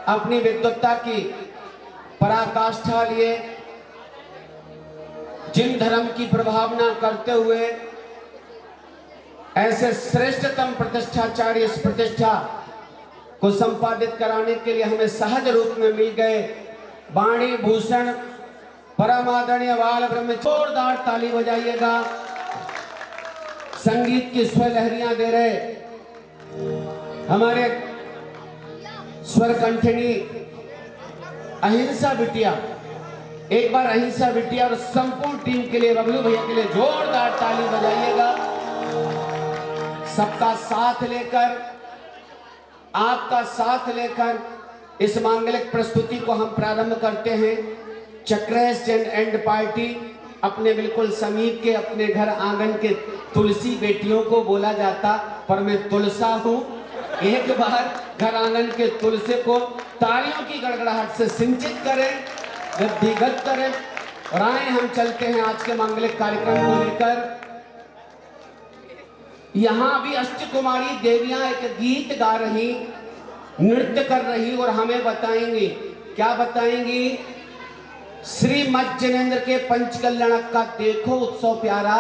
अपनी विद्वत्ता की पराकाष्ठा लिए जिन धर्म की प्रभावना करते हुए ऐसे श्रेष्ठतम प्रतिष्ठाचार्य इस प्रतिष्ठा को संपादित कराने के लिए हमें सहज रूप में मिल गए वाणी भूषण परम आदरणीय बाल ब्रह्म। जोरदार ताली बजाइएगा। संगीत की स्वर लहरियां दे रहे हमारे स्वर कंठिनी अहिंसा बिटिया, एक बार अहिंसा बिटिया और संपूर्ण टीम के लिए, बबलू भैया के लिए जोरदार ताली बजाइएगा। सबका साथ लेकर, आपका साथ लेकर इस मांगलिक प्रस्तुति को हम प्रारंभ करते हैं। चक्रेश जैन एंड पार्टी अपने बिल्कुल समीप के अपने घर आंगन के तुलसी बेटियों को बोला जाता, पर मैं तुलसा हूं। एक बार घर आंगन के तुलसी को तालियों की गड़गड़ाहट से सिंचित करें, गद्दीगत करें। और आए हम चलते हैं आज के मांगलिक कार्यक्रम को लेकर। यहां भी अष्ट कुमारी देवियां एक गीत गा रही, नृत्य कर रही और हमें बताएंगी। क्या बताएंगी? श्रीमद जिनेंद्र के पंचकल्याणक का देखो उत्सव प्यारा,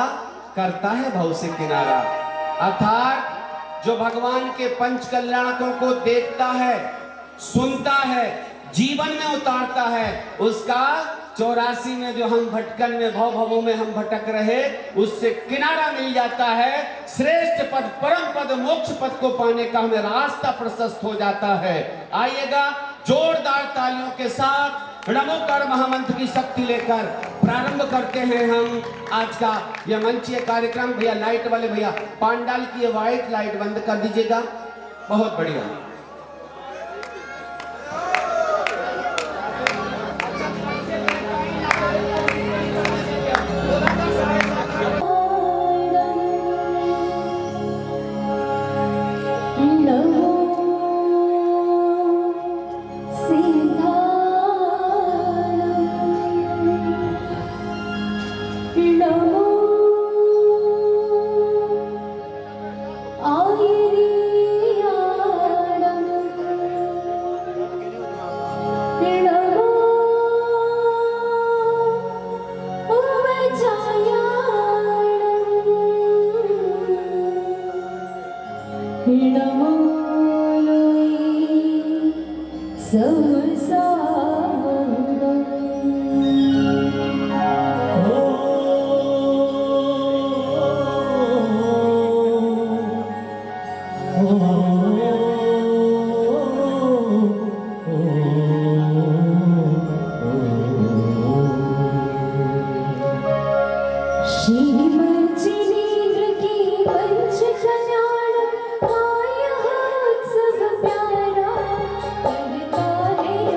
करता है भव से किनारा। अर्थात जो भगवान के पंचकल्याणकों को देखता है, सुनता है, जीवन में उतारता है, उसका 84 में जो हम भटकन में भवों में हम भटक रहे, उससे किनारा मिल जाता है। श्रेष्ठ पद, परम पद, मोक्ष पद को पाने का हमें रास्ता प्रशस्त हो जाता है। आइएगा, जोरदार तालियों के साथ नमोकार महामंत्र की शक्ति लेकर प्रारंभ करते हैं हम आज का यह मंचीय कार्यक्रम। भैया लाइट वाले भैया, पांडाल की व्हाइट लाइट बंद कर दीजिएगा। बहुत बढ़िया।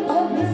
भव्य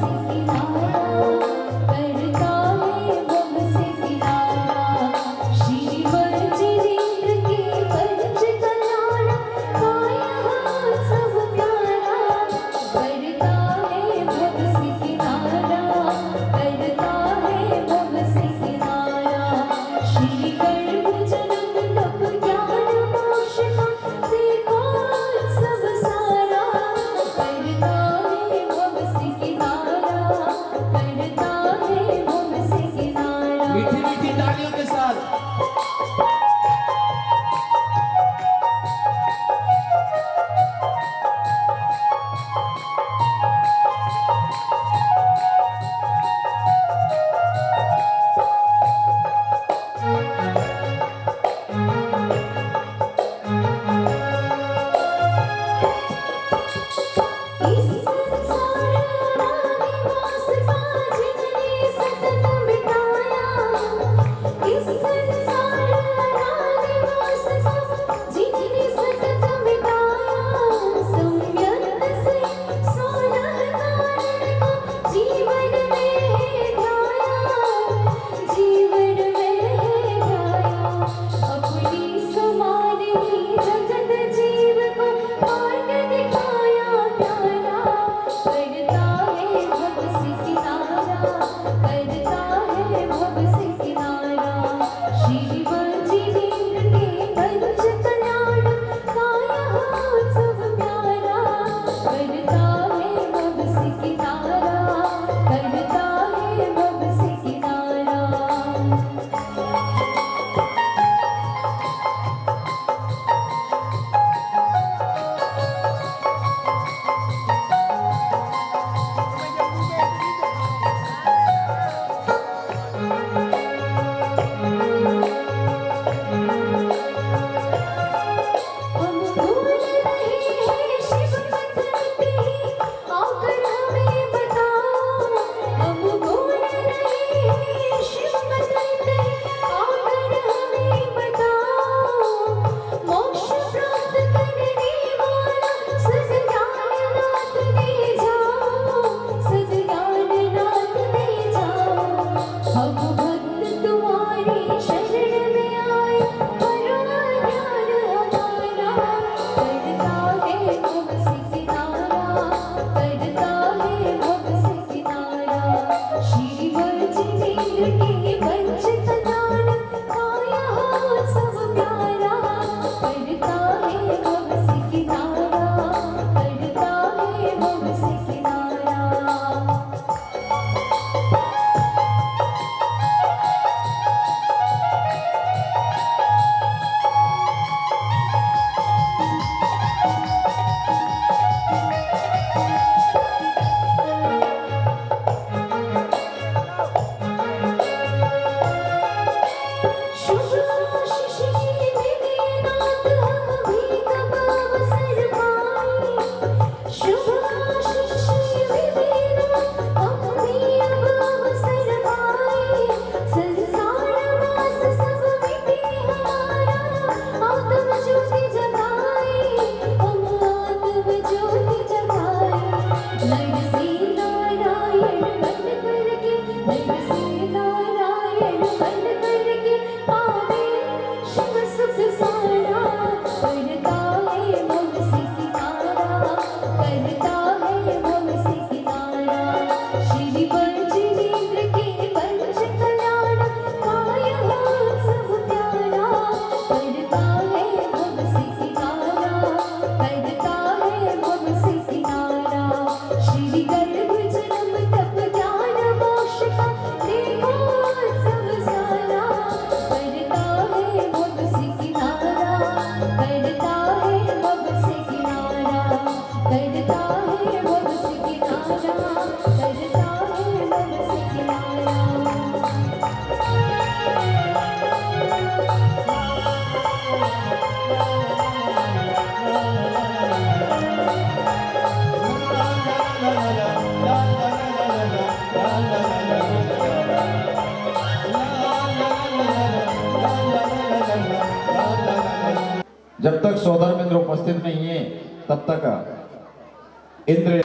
जब तक सौधर्मेंद्र उपस्थित नहीं है तब तक इंद्र।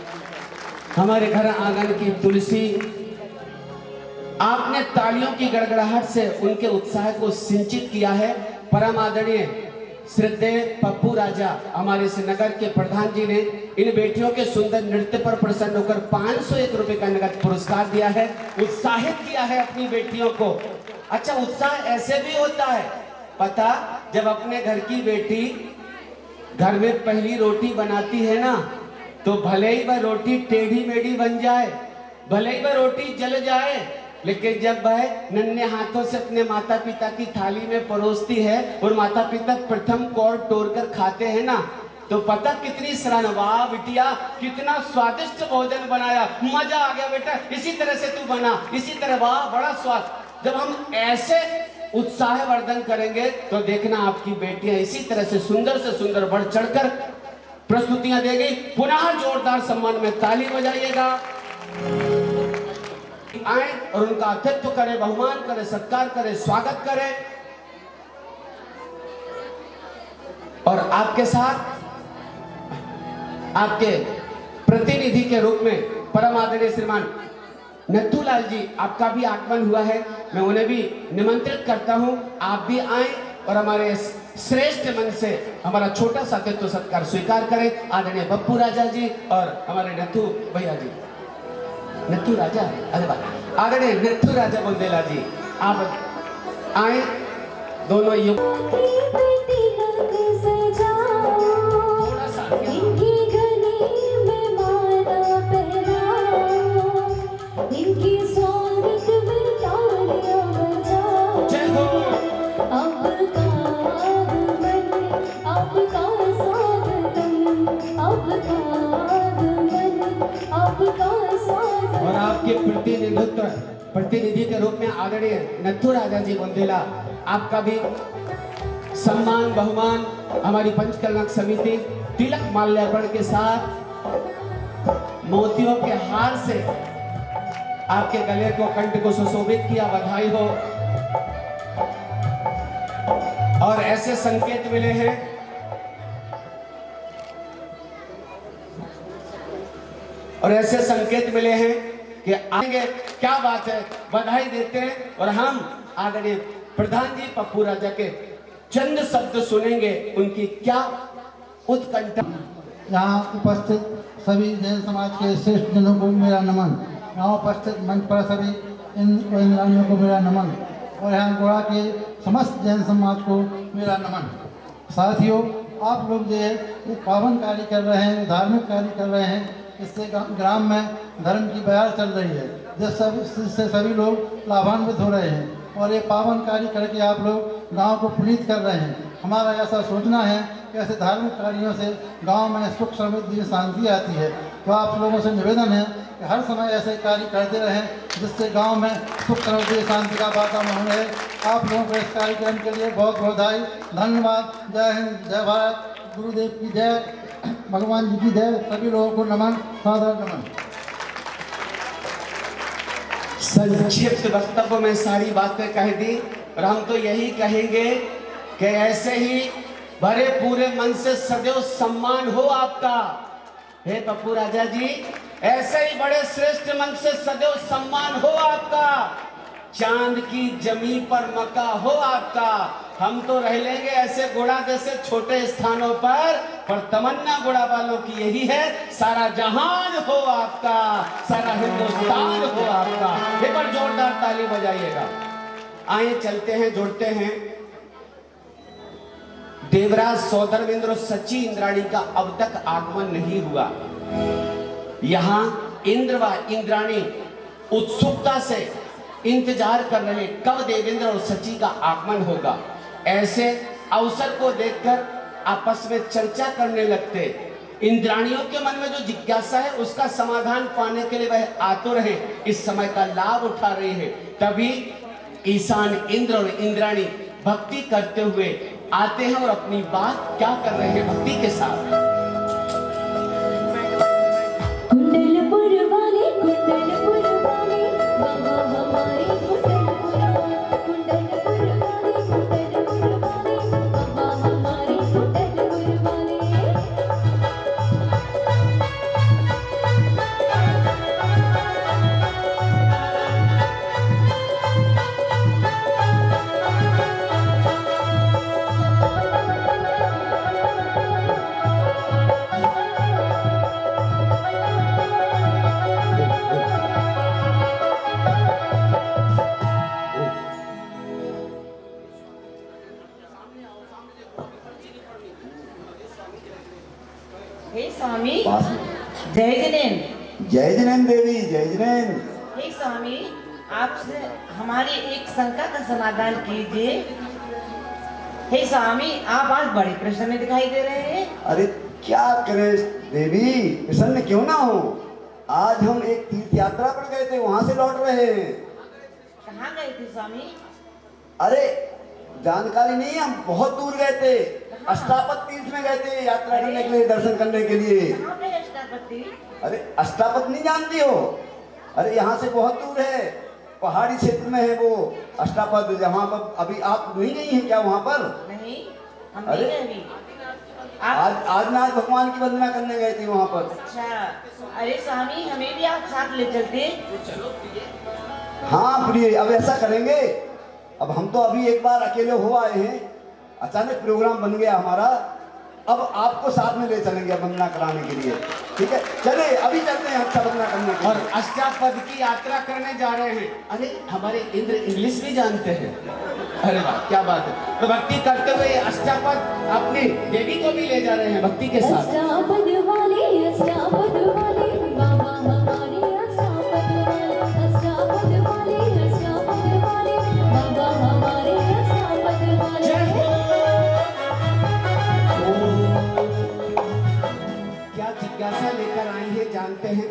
हमारे घर आंगन की तुलसी, आपने तालियों की गड़गड़ाहट से उनके उत्साह को सिंचित किया है। परम आदरणीय श्रद्धेय पप्पू राजा हमारे इस नगर के प्रधान जी ने इन बेटियों के सुंदर नृत्य पर प्रसन्न होकर 501 रुपए का नगद पुरस्कार दिया है, उत्साहित किया है अपनी बेटियों को। अच्छा, उत्साह ऐसे भी होता है, पता, जब अपने घर की बेटी घर में पहली रोटी बनाती है ना, तो भले ही वह रोटी टेढ़ी मेढ़ी बन जाए, भले ही वह रोटी जल जाए, लेकिन जब वह नन्हे हाथों से अपने माता पिता की थाली में परोसती है और माता पिता प्रथम कौर तोड़कर खाते हैं ना, तो पता कितनी सराहना, वाह बिटिया कितना स्वादिष्ट भोजन बनाया, मजा आ गया बेटा, इसी तरह से तू बना, इसी तरह, वाह बड़ा स्वाद। जब हम ऐसे उत्साहवर्धन करेंगे तो देखना आपकी बेटियां इसी तरह से सुंदर बढ़ चढ़कर प्रस्तुतियां देगी। पुनः जोरदार सम्मान में ताली बजाइएगा। आए और उनका आतिथ्य करें, बहुमान करें, सत्कार करें, स्वागत करें। और आपके साथ आपके प्रतिनिधि के रूप में परम आदरणीय श्रीमान नथुलाल जी, आपका भी आगमन हुआ है, मैं उन्हें भी निमंत्रित करता हूं, आप भी आए और हमारे श्रेष्ठ मन से हमारा छोटा सा आतिथ्य सत्कार स्वीकार करें। आदरणीय पप्पू राजा जी और हमारे नथु भैया जी, नथु राजा, अरे बात, आदरणीय नथु राजा बुंदेला जी, आप आए, दोनों युग थोड़ा सा जय हो। और आपके प्रतिनिधि के रूप में आदरणीय नथु राजा जी बुंदेला, आपका भी सम्मान बहुमान हमारी पंचकल्याण समिति तिलक माल्यार्पण के साथ मोतियों के हार से आपके गले को, कंठ को सुशोभित किया, बधाई हो। और ऐसे संकेत मिले हैं, और ऐसे संकेत मिले हैं कि आएंगे, क्या बात है, बधाई देते हैं। और हम आदरणीय प्रधान जी पप्पू राजा के चंद शब्द सुनेंगे, उनकी क्या उत्कंठा। यहाँ उपस्थित सभी जैन समाज के श्रेष्ठ जनों को मेरा नमन, यहाँ उपस्थित मंच पर सभी इंद्राणियों को मेरा नमन, और यहाँ गोड़ा के समस्त जैन समाज को मेरा नमन। साथियों, आप लोग जो है एक पावन कार्य कर रहे हैं, धार्मिक कार्य कर रहे हैं, इससे ग्राम में धर्म की बहार चल रही है, जिससे सभी लोग लाभान्वित हो रहे हैं, और ये पावन कार्य करके आप लोग गांव को पुनीत कर रहे हैं। हमारा ऐसा सोचना है कि ऐसे धार्मिक कार्यों से गांव में सुख समृद्धि शांति आती है। तो आप लोगों से निवेदन है कि हर समय ऐसे कार्य करते रहें, जिससे गांव में सुख समृद्धि शांति का वातावरण है। आप लोगों को इस कार्यक्रम के लिए बहुत बहुत धन्यवाद। जय हिंद, जय भारत, गुरुदेव की जय, भगवान जी की जय, सभी लोगों को नमन, सादर नमन। संक्षिप्त वक्तव्य में सारी बातें कह दी, और हम तो यही कहेंगे कि ऐसे ही भरे पूरे मन से सदैव सम्मान हो आपका। हे पप्पू राजा जी, ऐसे ही बड़े श्रेष्ठ मन से सदैव सम्मान हो आपका। चांद की जमी पर मका हो आपका। हम तो रह लेंगे ऐसे गोड़ा जैसे छोटे स्थानों पर तमन्ना गोड़ा वालों की यही है, सारा जहान हो आपका, सारा हिंदुस्तान हो आपका। एक बार जोरदार ताली बजाइएगा। आइए चलते हैं, जुड़ते हैं। देवराज सौधर्मेंद्र सच्ची इंद्राणी का अब तक आगमन नहीं हुआ। यहां इंद्र व इंद्राणी उत्सुकता से इंतजार कर रहे कब देवेंद्र और सची का आगमन होगा। ऐसे अवसर को देखकर आपस में चर्चा करने लगते। इंद्राणियों के मन में जो जिज्ञासा है उसका समाधान पाने के लिए वह आतुर है, इस समय का लाभ उठा रहे हैं। तभी ईशान इंद्र और इंद्राणी भक्ति करते हुए आते हैं और अपनी बात क्या कर रहे हैं भक्ति के साथ। कुंडलपुर वाले बाबा हमारे कुंडलपुर वाले बाबा हमारे कुंडलपुर जय जिनेन्द्र देवी, जय जिनेन्द्र। हे स्वामी, आपसे हमारी एक शंका का समाधान कीजिए। हे स्वामी, आप आज बड़े प्रसन्न दिखाई दे रहे हैं। अरे क्या करें देवी, प्रसन्न क्यों ना हो। आज हम एक तीर्थ यात्रा पर गए थे, वहां से लौट रहे हैं। कहाँ गए थे स्वामी? अरे जानकारी नहीं, हम बहुत दूर गए थे। अष्टापद तीर्थ में गए थे यात्रा करने के लिए, दर्शन करने के लिए। कहाँ पे अष्टापति? अरे अष्टापद नहीं जानती हो? अरे यहाँ से बहुत दूर है, पहाड़ी क्षेत्र में है वो अष्टापद। जहाँ पर अभी आप नहीं गई हैं क्या वहाँ पर? नहीं, हम अरे, नहीं गए अभी। आज नाथ भगवान की वंदना करने गए थे वहाँ पर। अच्छा, अरे स्वामी, हमें भी आप साथ ले चलते। हाँ प्रिय, अब ऐसा करेंगे। अब हम तो अभी एक बार अकेले हो आए हैं, अचानक प्रोग्राम बन गया हमारा। अब आपको साथ में ले चलेंगे वंदना कराने के लिए, ठीक है? चले, अभी चलते हैं अच्छा वंदना करने के लिए। और अष्टापद की यात्रा करने जा रहे हैं। अरे हमारे इंद्र इंग्लिश भी जानते हैं। अरे वाह, क्या बात है। तो भक्ति करते हुए अष्टापद अपनी देवी को भी ले जा रहे हैं भक्ति के साथ। अष्टापद वाले बाबा हमारे अष्टापद वाले बाबा हमारे अष्टापद वाले। क्या जिज्ञासा लेकर आई है जानते हैं?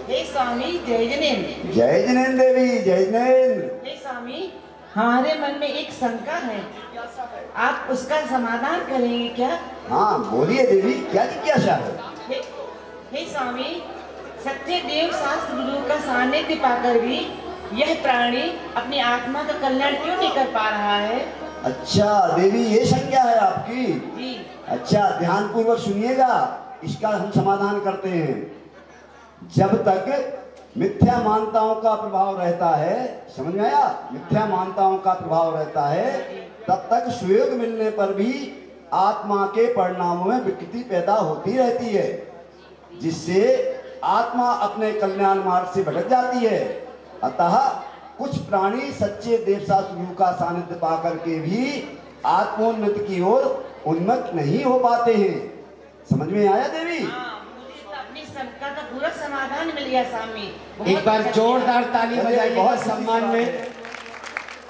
हे स्वामी, जय जिनेन्द्र। जय जिनेन्द्र देवी, जय जिनेन्द्र। हे स्वामी, हमारे मन में एक शंका है, आप उसका समाधान करेंगे क्या? हाँ बोलिए देवी, क्या जिज्ञासा है? हे स्वामी, सत्य देव शास्त्र गुरु का सानिध्य पाकर भी यह प्राणी अपनी आत्मा का कल्याण क्यों नहीं कर पा रहा है? अच्छा देवी, ये संज्ञा है आपकी? जी। अच्छा, ध्यान पूर्वक सुनिएगा, इसका हम समाधान करते हैं। जब तक मिथ्या मान्यताओं का प्रभाव रहता है, समझ में आया? मिथ्या मान्यताओं का प्रभाव रहता है, तब तक सुयोग मिलने पर भी आत्मा के परिणामों में विकृति पैदा होती रहती है, जिससे आत्मा अपने कल्याण मार्ग से भटक जाती है। अतः कुछ प्राणी सच्चे देवशास्त्र गुरु का सानिध्य पाकर के भी आत्मोन्नति की ओर उन्मुख नहीं हो पाते हैं। समझ में आया देवी? मुझे तो अपनी शंका का पूरा समाधान मिल गया स्वामी। एक बार जोरदार ताली बजाइए बहुत सम्मान में।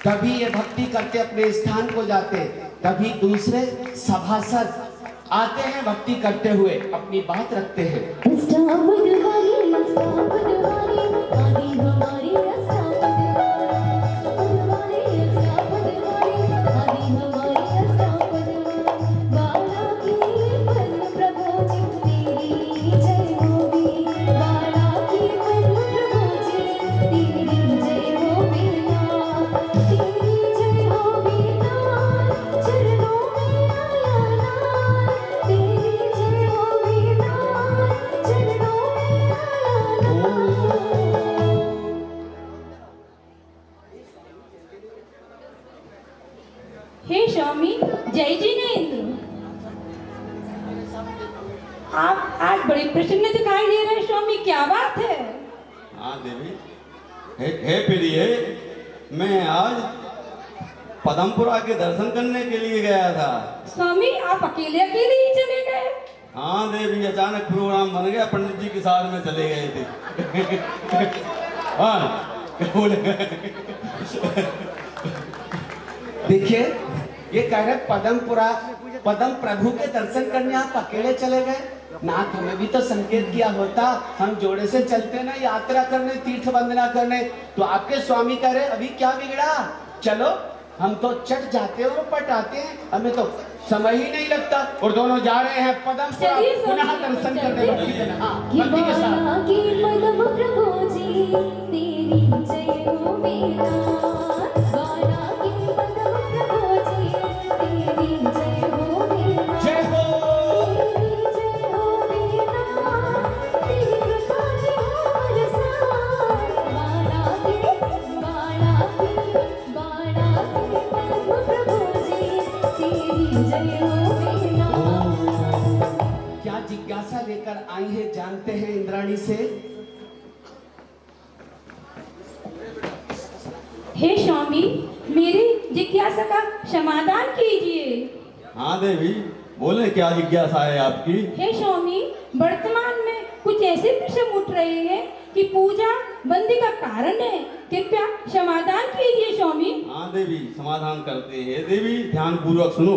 कभी ये भक्ति करते अपने स्थान को जाते, कभी दूसरे सभासद आते हैं भक्ति करते हुए अपनी बात रखते हैं। अष्टापद वाले आदि हमारे अष्टापद वाले आदि हमारे अष्टापद बाला की पल प्रभु जी तेरी जय होगी। बाला की पल प्रभु जी तेरी जय होगी ना, तेरी जय होगी ना, चरणों में आया ना, तेरी जय होगी ना, चरणों में आया ना। हे स्वामी, जय जिनेन्द्र। आप आज बड़े प्रसन्न दिखाई दे रहे हैं स्वामी, क्या बात है? हाँ देवी, हे प्रिय, मैं आज पदमपुरा के दर्शन करने के लिए गया था। स्वामी, आप अकेले अकेले ही चले गए? हाँ देवी, अचानक प्रोग्राम बन गया, पंडित जी के साथ में चले गए थे। हाँ, क्या बोले? देखिए, ये कह रहे पदम प्रभु के दर्शन करने आप अकेले चले गए। नाथ हमें भी तो संकेत किया होता, हम जोड़े से चलते ना यात्रा करने, तीर्थ वंदना करने। तो आपके स्वामी कह रहे अभी क्या बिगड़ा, चलो। हम तो चट जाते और पट आते हैं, हमें तो समय ही नहीं लगता। और दोनों जा रहे हैं पदमपुरा पुनः दर्शन करने भक्ति के साथ। बाला की पदम प्रभु जी तेरी जय हो मेरा, बाला की पदम प्रभु जी तेरी जय हो मेरा, जय हो। तेरी जय हो मेरा, तेरी कृपा जी हो बरसा। बाला की पदम प्रभु जी तेरी जय हो मेरा। क्या जिज्ञासा लेकर आई है जानते हैं इंद्राणी से? हे स्वामी, मेरी जिज्ञासा का समाधान कीजिए। हाँ देवी, बोले क्या जिज्ञासा है आपकी? हे स्वामी, वर्तमान में कुछ ऐसे प्रश्न उठ रहे हैं कि पूजा बंदी का कारण है, कृपया समाधान कीजिए स्वामी। हाँ देवी, समाधान करते हैं। देवी ध्यान पूर्वक सुनो।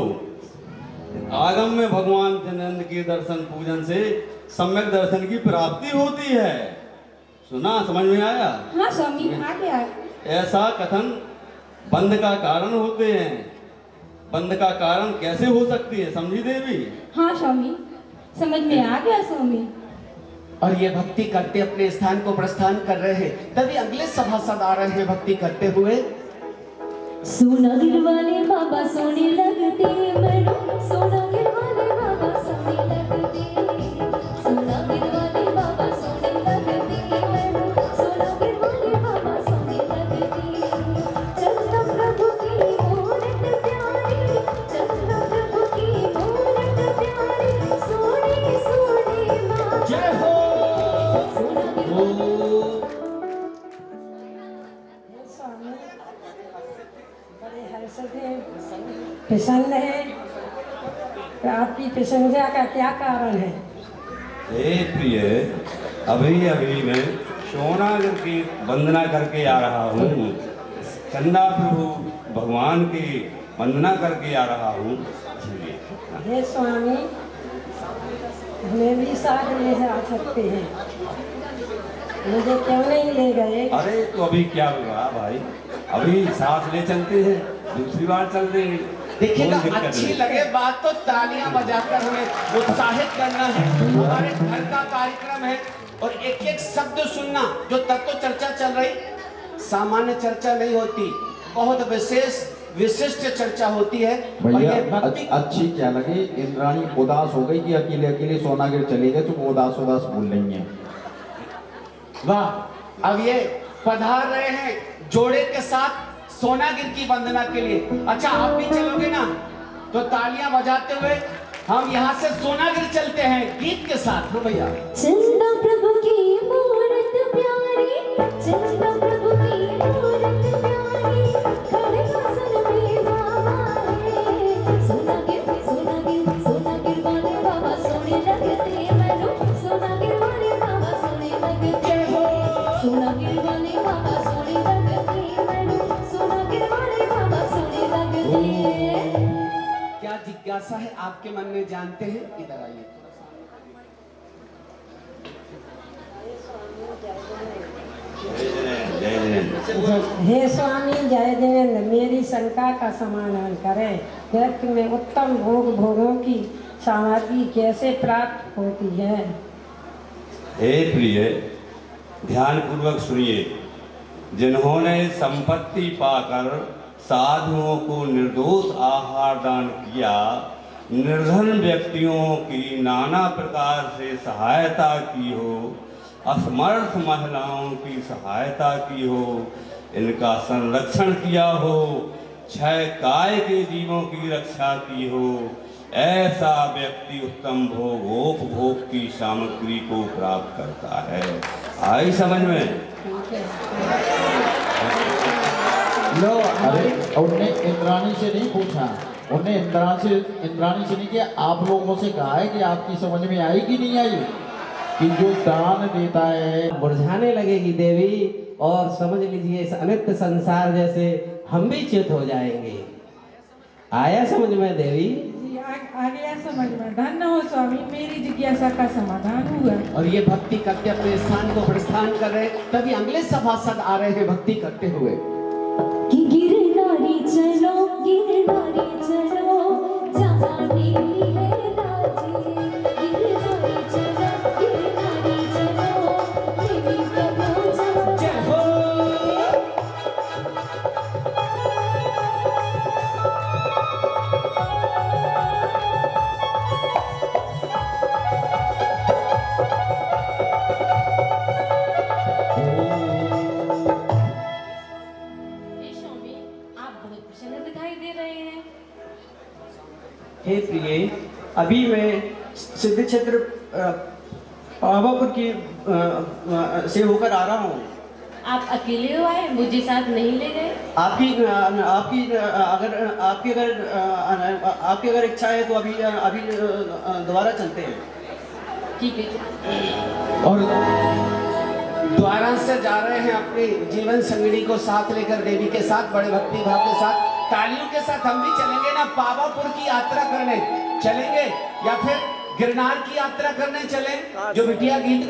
आगम में भगवान जनानंद के दर्शन पूजन से सम्यक दर्शन की प्राप्ति होती है। सुना, समझ में आया? हाँ स्वामी, आ गया। ऐसा कथन बंद का कारण होते हैं। बंद का कारण कैसे हो सकती है, समझी देवी? हाँ स्वामी, समझ में आ गया स्वामी। और ये भक्ति करते अपने स्थान को प्रस्थान कर रहे हैं, तभी अगले सभासद आ रहे हैं भक्ति करते हुए। सोना गिरवाले बाबा सोने लगते मनो, सोना गिरवाले बाबा सोने लगते, सोना गिरवाले बाबा सोने लगते मनो, सोना गिरवाले बाबा सोने लगते। चंद्र प्रभु की मूरत प्यारी, चंद्र प्रभु की मूरत प्यारी, सोने सोने बाबा। जय हो। सोना बड़े हर्षित हैं, प्रसन्न है। आपकी प्रशंसा का क्या कारण है? हे प्रिय, अभी अभी मैं सोनागिर की वंदना करके आ रहा हूँ। चंदा प्रभु भगवान की वंदना करके आ रहा हूँ। हे स्वामी, हमें भी साथ ले जा सकते हैं, मुझे क्यों नहीं ले गए? अरे तो अभी क्या हुआ भाई, अभी साथ ले चलते हैं, दूसरी बार चल देंगे। देखिएगा, कोई दिक्कत अच्छी नहीं। लगे बात तो तालियां बजाकर हमें उत्साहित करना है। हमारे घर का कार्यक्रम है और एक एक शब्द सुनना। जो तत्व चर्चा चल रही, सामान्य चर्चा नहीं होती, बहुत विशेष विशिष्ट चर्चा होती है। और भैया ये भक्ति अच्छी क्या लगे, इंद्राणी उदास हो गई कि अकेले अकेले सोनागिर चले गए, तो वो उदास उदास बोल रही हैं। वाह, अब ये पधार रहे हैं जोड़े के साथ सोनागिर की वंदना के लिए। अच्छा, आप भी चलोगे ना, तो तालियां बजाते हुए हम यहाँ से सोनागिर चलते हैं गीत के साथ। हाँ भैया। चंदा प्रभु की मूरत प्यारी, चंदा प्रभु की मूरत प्यारी, खड़े आसन में बाबा है। सोनागिर सोनागिर वाले बाबा सोने लगते मनो, सोनागिर वाले बाबा सोने लगते, सोनागिर वाले बाबा सोने लगते मनो, सोनागिर वाले बाबा सोने लगते। क्या जिज्ञासा है आपके मन में, जानते हैं? इधर आइए। हे स्वामी जय जिनेन्द्र, मेरी शंका का समाधान करें। व्यक्ति में उत्तम भोगों की सामग्री कैसे प्राप्त होती है? हे प्रिय, ध्यान पूर्वक सुनिए। जिन्होंने संपत्ति पाकर साधुओं को निर्दोष आहार दान किया, निर्धन व्यक्तियों की नाना प्रकार से सहायता की हो, असमर्थ महिलाओं की सहायता की हो, इनका संरक्षण किया हो, क्षय काय के जीवों की रक्षा की हो, ऐसा व्यक्ति उत्तम भोग की सामग्री को प्राप्त करता है। आई समझ में? लो, अरे उनने इंद्राणी से नहीं पूछा, उनने इंद्राणी से नहीं किया, आप लोगों से कहा है कि आपकी समझ में आई कि नहीं आई कि जो दान देता है। मुरझाने लगेगी देवी, और समझ लीजिए इस अनित्य संसार जैसे हम भी च्युत हो जाएंगे। आया समझ में देवी? जी, आ गया समझ में। धन्य हो स्वामी, मेरी जिज्ञासा का समाधान हुआ। और ये भक्ति करते अपने स्थान को प्रस्थान कर रहे, तभी अगले सभासद आ रहे हैं भक्ति करते हुए। कि गिरनारी चलो जहाँ नीली है राजी, गिरनारी चलो देवी प्रभु जहाँ। जय हो। हे प्रिय, अभी मैं सिद्ध क्षेत्र पावापुर की से होकर आ रहा हूँ। आप अकेले हो आए, मुझे साथ नहीं ले गए? आपकी अगर इच्छा है तो अभी दोबारा चलते हैं। ठीक है। और द्वारा से जा रहे हैं अपनी जीवन संगिनी को साथ लेकर, देवी के साथ बड़े भक्ति भाव के साथ, तालियों के साथ हम भी चलेंगे ना पावापुर की यात्रा करने चलेंगे, या फिर गिरनार की यात्रा करने चलें, जो बिटिया गीत